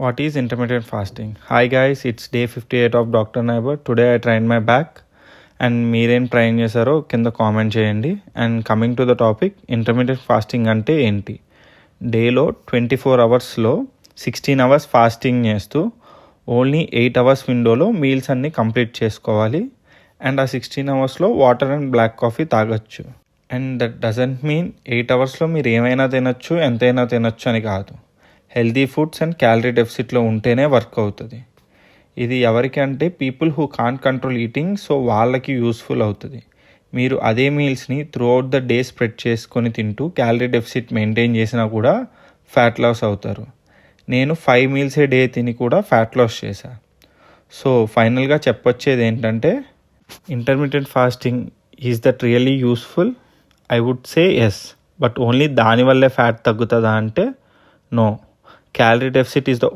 What is intermittent fasting? Hi guys, it's day 58 of Dr. Neighbor. Today I trained my back and మీరేం train చేశారో కింద comment చేయండి. And coming to the topic, intermediate fasting అంటే ఏంటి? డేలో 24 అవర్స్లో 16 hours fasting చేస్తూ only 8 hours విండోలో మీల్స్ అన్నీ కంప్లీట్ చేసుకోవాలి. అండ్ ఆ 16 అవర్స్లో వాటర్ అండ్ బ్లాక్ కాఫీ తాగొచ్చు. అండ్ దట్ డజంట్ మీన్ 8 అవర్స్లో మీరు ఏమైనా తినొచ్చు, ఎంతైనా తినొచ్చు అని కాదు. హెల్తీ ఫుడ్స్ అండ్ క్యాలరీ డెఫిసిట్లో ఉంటేనే వర్క్ అవుతుంది. ఇది ఎవరికి అంటే people who can't control eating, so వాళ్ళకి యూస్ఫుల్ అవుతుంది. మీరు అదే మీల్స్ని త్రూఅవుట్ ద డే స్ప్రెడ్ చేసుకొని తింటూ క్యాలరీ డెఫిసిట్ మెయింటైన్ చేసినా కూడా ఫ్యాట్ లాస్ అవుతారు. నేను 5 మీల్స్ ఏ డే తిని కూడా ఫ్యాట్ లాస్ చేశాను. సో ఫైనల్గా చెప్పొచ్చేది ఏంటంటే, intermediate fasting is that really useful? I would say yes, but only దానివల్లే ఫ్యాట్ తగ్గుతుందా అంటే no. Calorie deficit is the